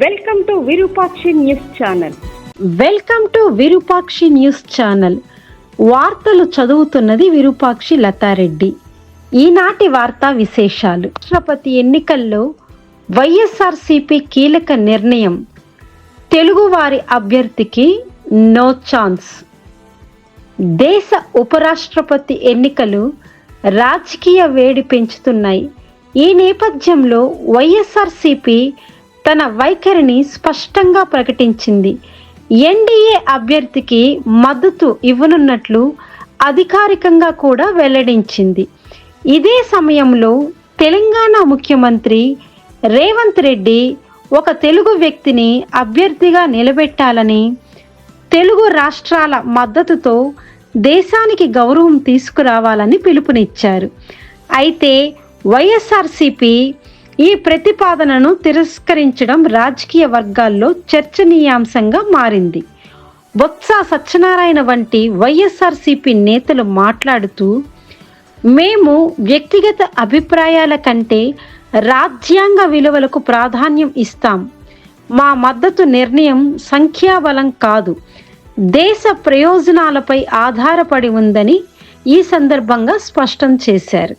Welcome to Virupakshi news channel. Welcome to Virupakshi news channel. వార్తలు చదువుతున్నది విరూపాక్షి లతారెడ్డి. ఈనాటి వార్తా విశేషాలు. రాష్ట్రపతి ఎన్నికల్లో వైఎస్ఆర్సీపీ కీలక నిర్ణయం. తెలుగువారి అభ్యర్థికి నో ఛాన్స్. దేశ ఉపరాష్ట్రపతి ఎన్నికలు రాజకీయ వేడి పెంచుతున్నాయి. ఈ నేపథ్యంలో వైఎస్ఆర్సీపీ తన వైఖరిని స్పష్టంగా ప్రకటించింది. ఎన్డీఏ అభ్యర్థికి మద్దతు ఇవ్వనున్నట్లు అధికారికంగా కూడా వెల్లడించింది. ఇదే సమయంలో తెలంగాణ ముఖ్యమంత్రి రేవంత్ రెడ్డి ఒక తెలుగు వ్యక్తిని అభ్యర్థిగా నిలబెట్టాలని, తెలుగు రాష్ట్రాల మద్దతుతో దేశానికి గౌరవం తీసుకురావాలని పిలుపునిచ్చారు. అయితే వైఎస్ఆర్సీపీ ఈ ప్రతిపాదనను తిరస్కరించడం రాజకీయ వర్గాల్లో చర్చనీయాంశంగా మారింది. బొత్స సత్యనారాయణ వంటి వైఎస్ఆర్సీపీ నేతలు మాట్లాడుతూ, మేము వ్యక్తిగత అభిప్రాయాల కంటే రాజ్యాంగ విలువలకు ప్రాధాన్యం ఇస్తాం. మా మద్దతు నిర్ణయం సంఖ్యాబలం కాదు, దేశ ప్రయోజనాలపై ఆధారపడి ఉందని ఈ సందర్భంగా స్పష్టం చేశారు.